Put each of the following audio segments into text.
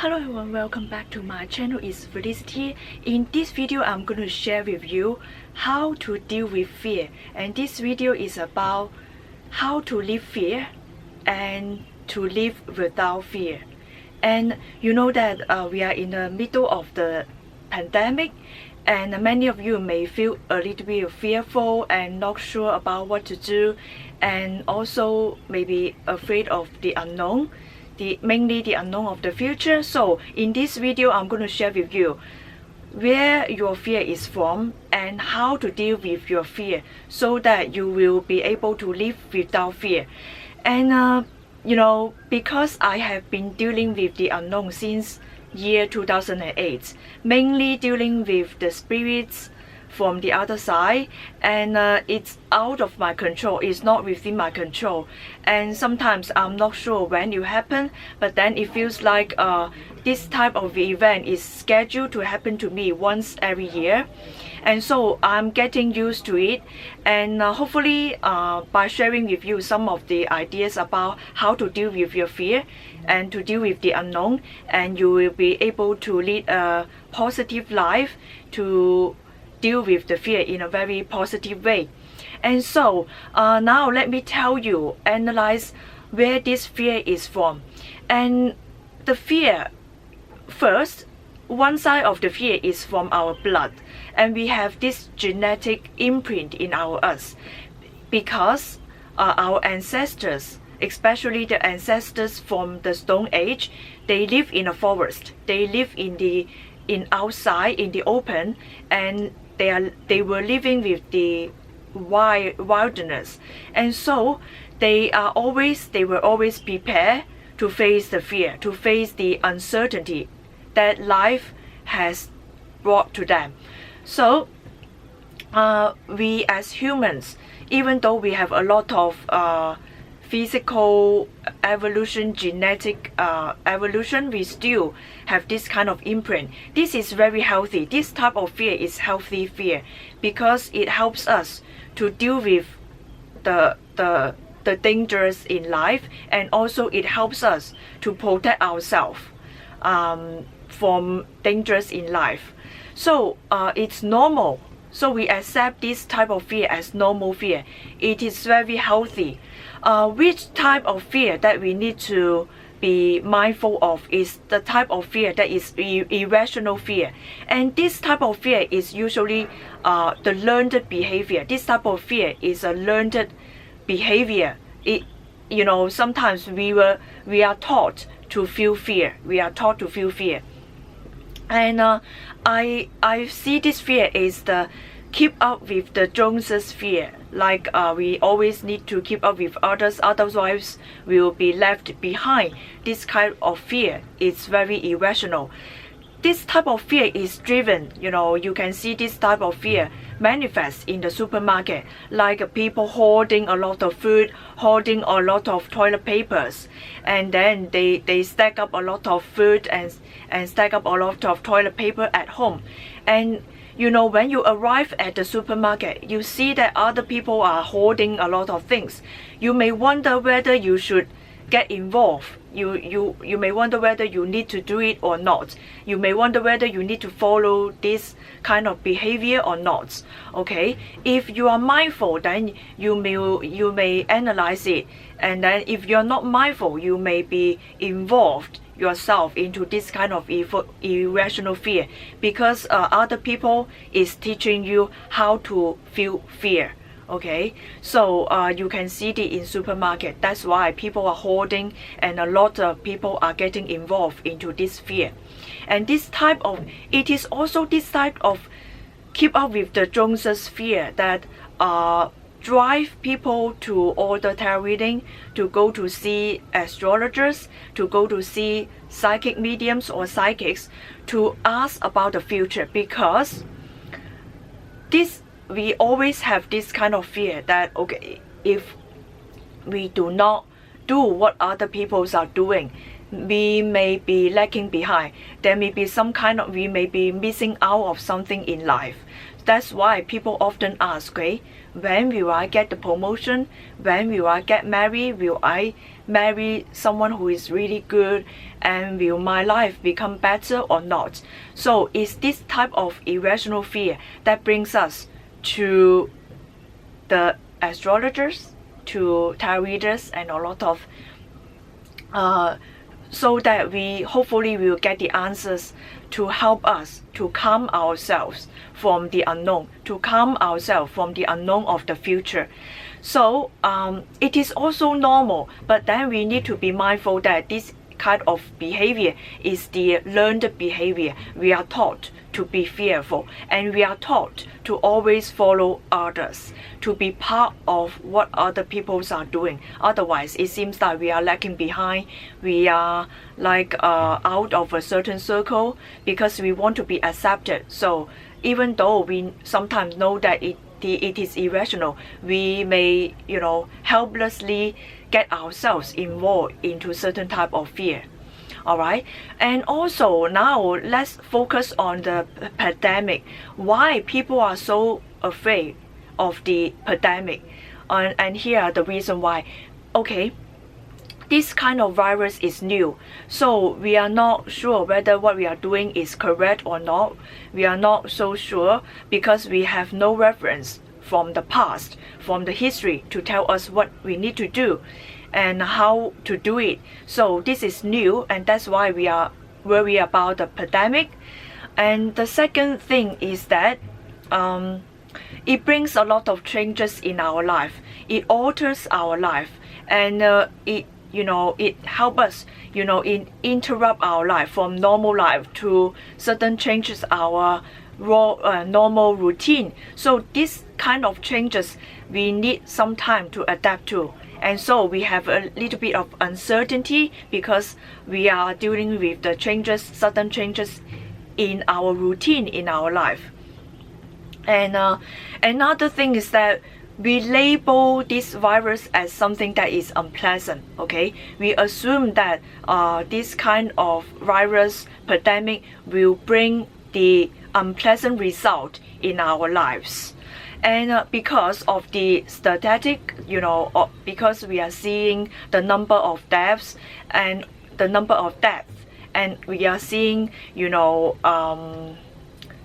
Hello everyone, welcome back to my channel. It's Felicity. In this video I'm going to share with you how to deal with fear, and this video is about how to live fear and to live without fear. And you know that we are in the middle of the pandemic, and many of you may feel a little bit fearful and not sure about what to do, and also maybe afraid of the unknown, mainly the unknown of the future. So in this video I'm going to share with you where your fear is from and how to deal with your fear so that you will be able to live without fear. And you know, because I have been dealing with the unknown since year 2008, mainly dealing with the spirits from the other side, and it's out of my control, it's not within my control, and sometimes I'm not sure when it happen, but then it feels like this type of event is scheduled to happen to me once every year, and so I'm getting used to it. And hopefully by sharing with you some of the ideas about how to deal with your fear and to deal with the unknown, and you will be able to lead a positive life, to deal with the fear in a very positive way. And so now let me tell you, analyze where this fear is from. And the fear, first, one side of the fear is from our blood, and we have this genetic imprint in us because our ancestors, especially the ancestors from the Stone Age, they live in a forest, they live in outside in the open, and they were living with the wilderness, and so they were always prepared to face the fear, to face the uncertainty that life has brought to them. So we as humans, even though we have a lot of physical evolution, genetic evolution, we still have this kind of imprint. This is very healthy. This type of fear is healthy fear because it helps us to deal with the dangers in life, and also it helps us to protect ourselves from dangers in life. So it's normal. So we accept this type of fear as normal fear. It is very healthy. Which type of fear that we need to be mindful of is the type of fear that is irrational fear. And this type of fear is usually the learned behavior. This type of fear is a learned behavior. You know, sometimes we are taught to feel fear. We are taught to feel fear. And I see this fear is the keep up with the Joneses fear. Like we always need to keep up with others, otherwise we will be left behind. This kind of fear is very irrational. This type of fear is driven, you know, you can see this type of fear manifest in the supermarket, like people hoarding a lot of food, hoarding a lot of toilet papers, and then they stack up a lot of food and stack up a lot of toilet paper at home. And you know, when you arrive at the supermarket, you see that other people are hoarding a lot of things. You may wonder whether you should get involved. You may wonder whether you need to do it or not. You may wonder whether you need to follow this kind of behavior or not. Okay, if you are mindful, then you may analyze it, and then if you're not mindful, you may be involved yourself into this kind of irrational fear because other people is teaching you how to feel fear. Okay, so you can see it in supermarket. That's why people are hoarding, and a lot of people are getting involved into this fear. And this type of, it is also this type of keep up with the Joneses fear that drive people to order tarot reading, to go to see astrologers, to go to see psychic mediums or psychics, to ask about the future, because we always have this kind of fear that, okay, if we do not do what other people are doing, we may be lagging behind. There may be some kind of, we may be missing out of something in life. That's why people often ask, okay, when will I get the promotion? When will I get married? Will I marry someone who is really good, and will my life become better or not? So it's this type of irrational fear that brings us to the astrologers, to tarot readers, and a lot of so that we hopefully will get the answers to help us to calm ourselves from the unknown, to calm ourselves from the unknown of the future. So it is also normal, but then we need to be mindful that this kind of behavior is the learned behavior. We are taught to be fearful, and we are taught to always follow others, to be part of what other people are doing. Otherwise, it seems that we are lagging behind. We are like out of a certain circle because we want to be accepted. So even though we sometimes know that it is irrational, we may, helplessly get ourselves involved into certain type of fear. All right, and also now let's focus on the pandemic. Why people are so afraid of the pandemic, and here are the reason why. Okay, this kind of virus is new, so we are not sure whether what we are doing is correct or not. We are not so sure because we have no reference from the past, from the history, to tell us what we need to do and how to do it. So this is new, and that's why we are worried about the pandemic. And the second thing is that it brings a lot of changes in our life. It alters our life, and it helps us, interrupt our life from normal life to certain changes our normal routine. So this kind of changes we need some time to adapt to. And so we have a little bit of uncertainty because we are dealing with the changes, sudden changes in our routine, in our life. And another thing is that we label this virus as something that is unpleasant. Okay, we assume that this kind of virus pandemic will bring the unpleasant result in our lives. And because of the statistic, because we are seeing the number of deaths and the number of deaths, and we are seeing,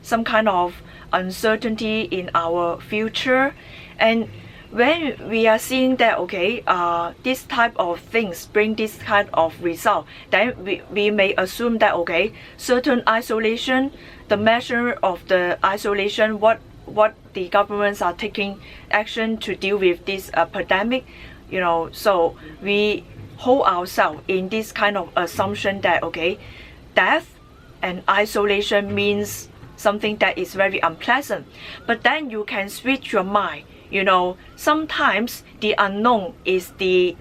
some kind of uncertainty in our future. And when we are seeing that, okay, this type of things bring this kind of result, then we may assume that, okay, certain isolation, the measure of the isolation, what the governments are taking action to deal with this pandemic, so we hold ourselves in this kind of assumption that, okay, death and isolation means something that is very unpleasant. But then you can switch your mind. Sometimes the unknown is the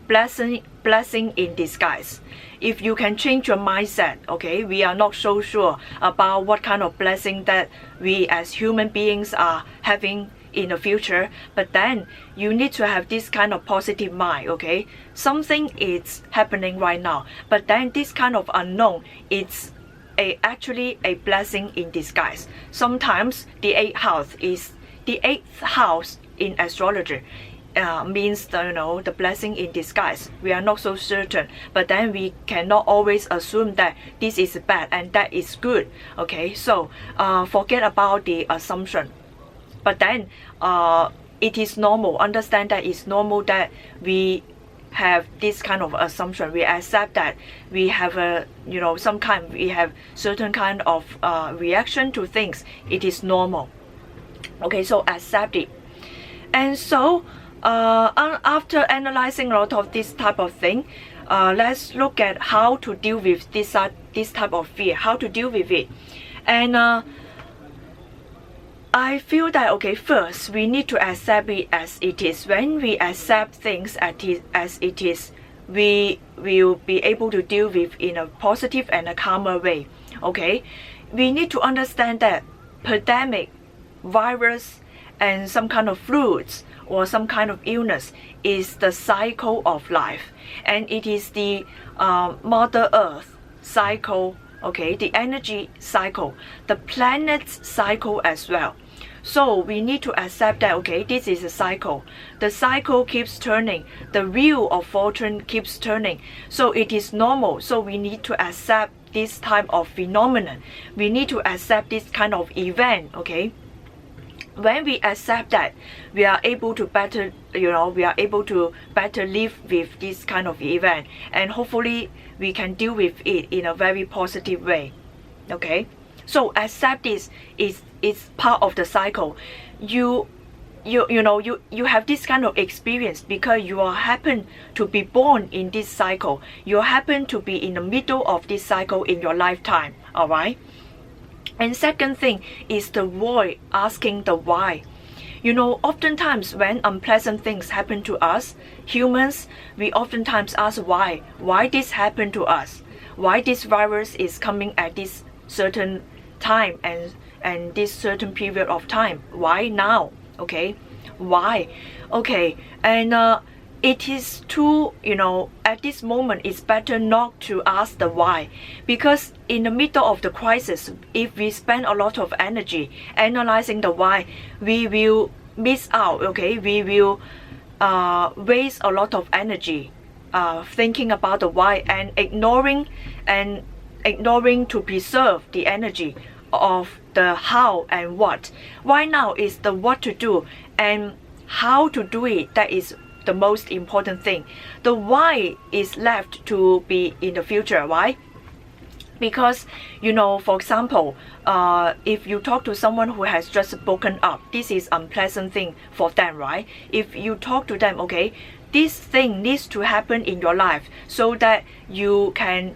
blessing in disguise. If you can change your mindset, okay, we are not so sure about what kind of blessing that we as human beings are having in the future, but then you need to have this kind of positive mind. Okay, something is happening right now, but then this kind of unknown, it's actually a blessing in disguise. Sometimes the eighth house in astrology means the blessing in disguise. We are not so certain, but then we cannot always assume that this is bad and that is good. Okay, so forget about the assumption. But then it is normal. Understand that it's normal that we have this kind of assumption. We accept that we have we have certain kind of reaction to things. It is normal. Okay, so accept it. And so after analyzing a lot of this type of thing, let's look at how to deal with this type of fear, how to deal with it. And I feel that, okay, first we need to accept it as it is. When we accept things as it is, we will be able to deal with in a positive and a calmer way. Okay, we need to understand that pandemic, virus, and some kind of floods or some kind of illness is the cycle of life, and it is the Mother Earth cycle. Okay, the energy cycle, the planet's cycle as well. So we need to accept that, okay, this is a cycle. The cycle keeps turning. The wheel of fortune keeps turning. So it is normal. So we need to accept this type of phenomenon. We need to accept this kind of event, okay? When we accept that, we are able to better, we are able to better live with this kind of event, and hopefully we can deal with it in a very positive way. Okay, so accept this is part of the cycle. You have this kind of experience because you are happen to be born in this cycle. You happen to be in the middle of this cycle in your lifetime. All right. And second thing is the why, asking the why. Oftentimes when unpleasant things happen to us, humans, we oftentimes ask why this happened to us, why this virus is coming at this certain time and this certain period of time, why now, okay, why, okay, and it is too, at this moment it's better not to ask the why, because in the middle of the crisis, if we spend a lot of energy analyzing the why, we will miss out, okay, we will waste a lot of energy thinking about the why and ignoring to preserve the energy of the how and what. Why now is the what to do and how to do it. That is the most important thing. The why is left to be in the future. Why? Because for example, if you talk to someone who has just broken up, this is unpleasant thing for them, right? If you talk to them, okay, this thing needs to happen in your life so that you can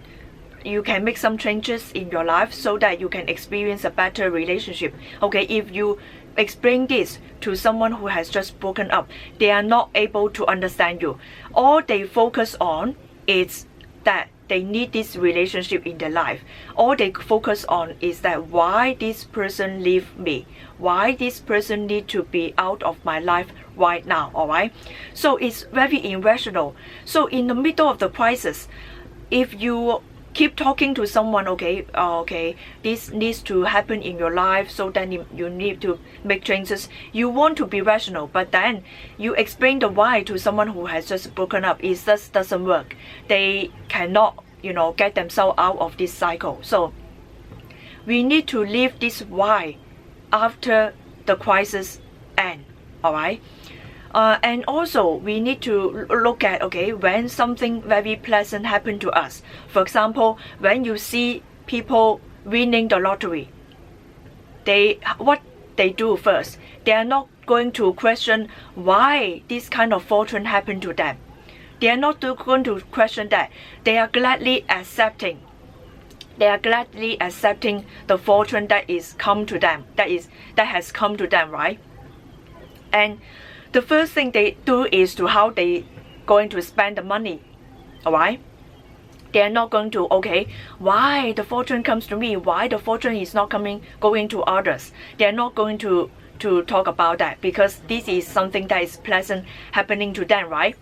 make some changes in your life so that you can experience a better relationship. Okay, if you explain this to someone who has just broken up, they are not able to understand you. All they focus on is that they need this relationship in their life. All they focus on is that why this person leave me, why this person need to be out of my life right now. All right, so it's very irrational. So in the middle of the crisis, if you keep talking to someone, okay, this needs to happen in your life, so then you need to make changes. You want to be rational, but then you explain the why to someone who has just broken up. It just doesn't work. They cannot, get themselves out of this cycle. So we need to leave this why after the crisis end. All right. And also we need to look at, okay, when something very pleasant happened to us. For example, when you see people winning the lottery, what they do first, they are not going to question why this kind of fortune happened to them. They are not going to question that. They are gladly accepting. They are gladly accepting the fortune that is come to them. That has come to them, right? And the first thing they do is to how they going to spend the money. All right. They are not going to, okay, why the fortune comes to me, why the fortune is not going to others. They are not going to talk about that, because this is something that is pleasant happening to them, right?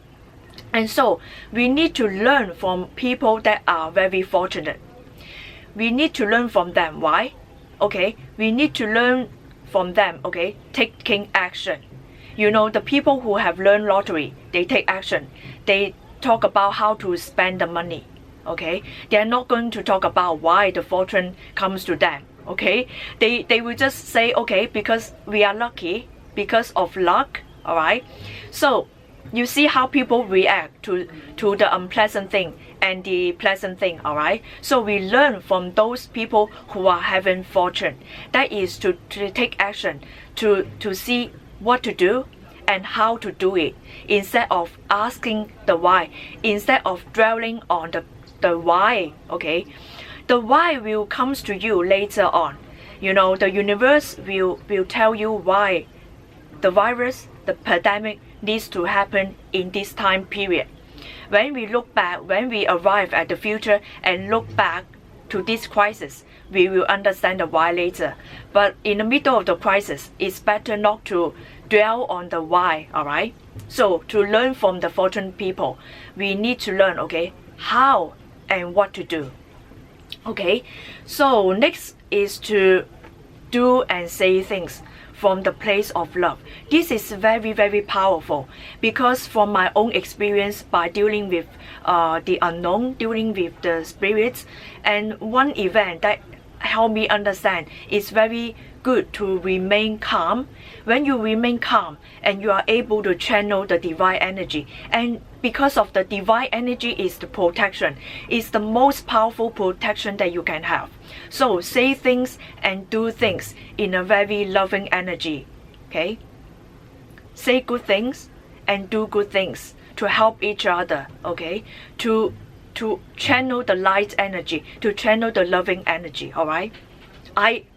And so we need to learn from people that are very fortunate. We need to learn from them. Why? Okay, we need to learn from them, okay, taking action. The people who have learned lottery, they take action. They talk about how to spend the money. Okay, they are not going to talk about why the fortune comes to them. Okay, they will just say, okay, because we are lucky, because of luck. All right. So you see how people react to the unpleasant thing and the pleasant thing. All right. So we learn from those people who are having fortune. That is to take action, to see what to do and how to do it, instead of asking the why, instead of dwelling on the why. Okay, the why will comes to you later on. The universe will tell you why the virus, the pandemic needs to happen in this time period. When we look back, when we arrive at the future and look back to this crisis, we will understand the why later. But in the middle of the crisis, it's better not to dwell on the why. All right. So to learn from the fortunate people, we need to learn, okay, how and what to do. Okay. So next is to do and say things. from the place of love. This is very, very powerful, because from my own experience by dealing with the unknown, dealing with the spirits, and one event that helped me understand it's very good to remain calm. When you remain calm and you are able to channel the divine energy, and because of the divine energy is the protection, it's the most powerful protection that you can have. So say things and do things in a very loving energy. Okay, say good things and do good things to help each other. Okay, to channel the light energy, to channel the loving energy. All right,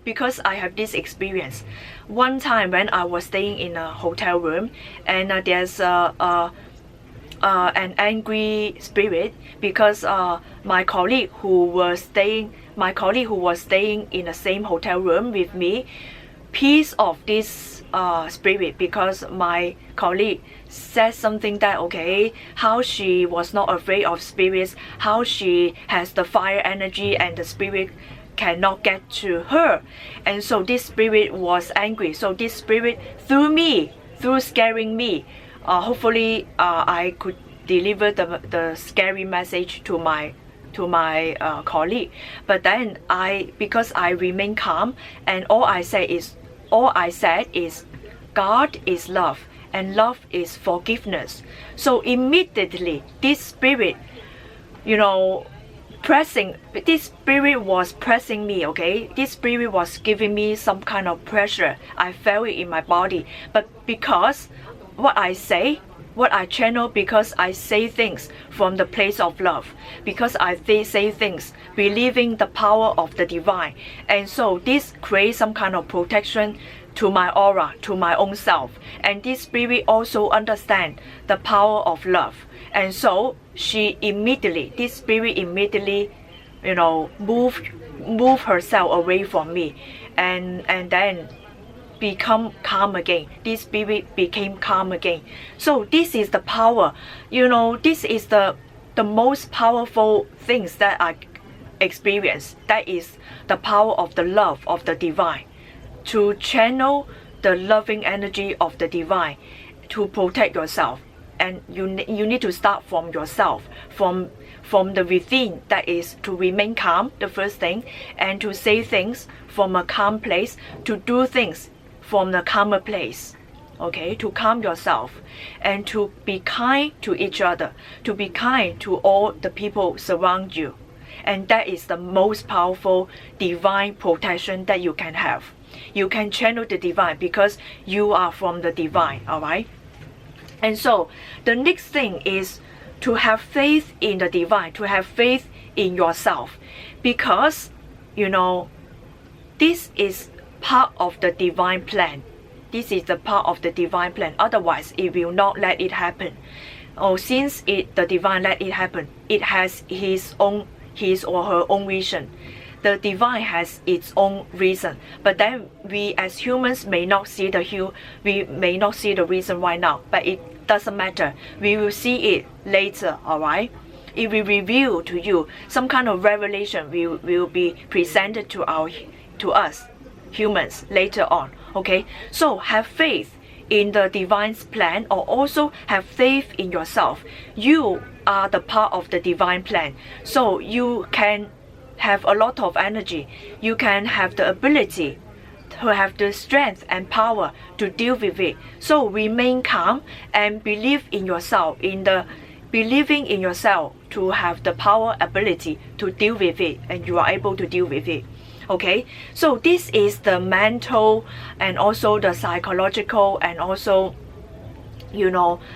because I have this experience. One time when I was staying in a hotel room, and there's an angry spirit, because my colleague who was staying in the same hotel room with me pissed off this spirit, because my colleague said something that, okay, how she was not afraid of spirits, how she has the fire energy and the spirit cannot get to her. And so this spirit was angry. So this spirit, through scaring me, hopefully I could deliver the scary message to my colleague. But then because I remain calm, and all I said is God is love, and love is forgiveness. So immediately this spirit, this spirit was pressing me. Okay, this spirit was giving me some kind of pressure. I felt it in my body. But because what I channel, because I say things from the place of love, because I say things believing the power of the divine, and so this creates some kind of protection to my aura, to my own self. And this spirit also understands the power of love, and so this spirit immediately move herself away from me, and then become calm again. This spirit became calm again. So this is the power, this is the most powerful things that I experience. That is the power of the love of the divine, to channel the loving energy of the divine, to protect yourself. And you need to start from yourself, from the within. That is to remain calm, the first thing, and to say things from a calm place, to do things from the calmer place. Okay, to calm yourself, and to be kind to each other, to be kind to all the people surround you. And that is the most powerful divine protection that you can have. You can channel the divine because you are from the divine. All right. And so the next thing is to have faith in the divine, to have faith in yourself, because this is part of the divine plan. This is the part of the divine plan. Otherwise, it will not let it happen. Since the divine let it happen, it has his or her own reason. The divine has its own reason. But then we as humans may not see the reason right now. But it doesn't matter. We will see it later. All right. It will reveal to you some kind of revelation. Will be presented to us humans later on. Okay, so have faith in the divine's plan, or also have faith in yourself. You are the part of the divine plan, so you can have a lot of energy. You can have the ability to have the strength and power to deal with it. So remain calm and believe in yourself, believing in yourself to have the power, ability to deal with it, and you are able to deal with it. Okay, so this is the mental and also the psychological, and also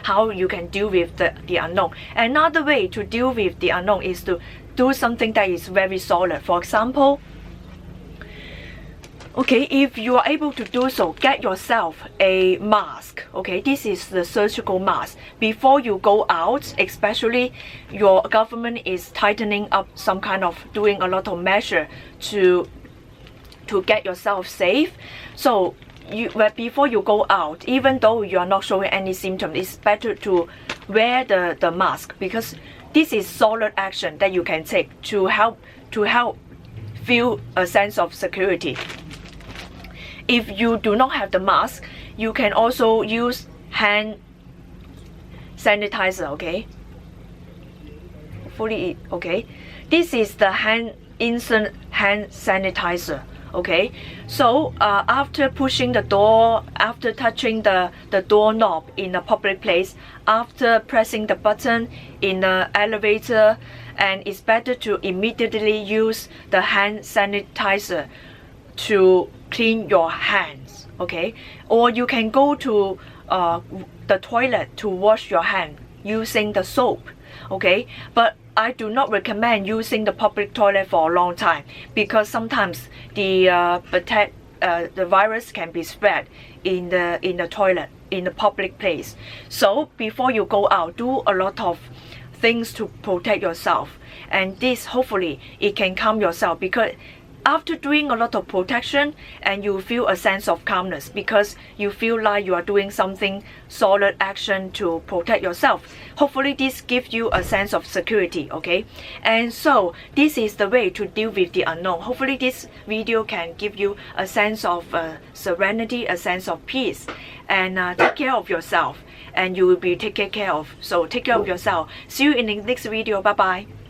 how you can deal with the unknown. Another way to deal with the unknown is to do something that is very solid. For example, okay, if you are able to do so, get yourself a mask. Okay, this is the surgical mask. Before you go out, especially your government is tightening up some kind of doing a lot of measure to get yourself safe. So before you go out, even though you are not showing any symptoms, it's better to wear the mask, because this is solid action that you can take to help feel a sense of security. if you do not have the mask, you can also use hand sanitizer. Okay, hopefully okay, this is the instant hand sanitizer. Okay, so after pushing the door, after touching the doorknob in a public place, after pressing the button in the elevator, and it's better to immediately use the hand sanitizer to clean your hands. Okay, or you can go to the toilet to wash your hand using the soap. Okay, but I do not recommend using the public toilet for a long time, because sometimes the virus can be spread in the toilet, in the public place. So before you go out, do a lot of things to protect yourself, and this hopefully it can calm yourself, because after doing a lot of protection, and you feel a sense of calmness because you feel like you are doing something solid action to protect yourself. Hopefully this gives you a sense of security. Okay, and so this is the way to deal with the unknown. Hopefully this video can give you a sense of serenity, a sense of peace, and take care of yourself, and you will be taken care of. So take care of yourself. See you in the next video. Bye bye.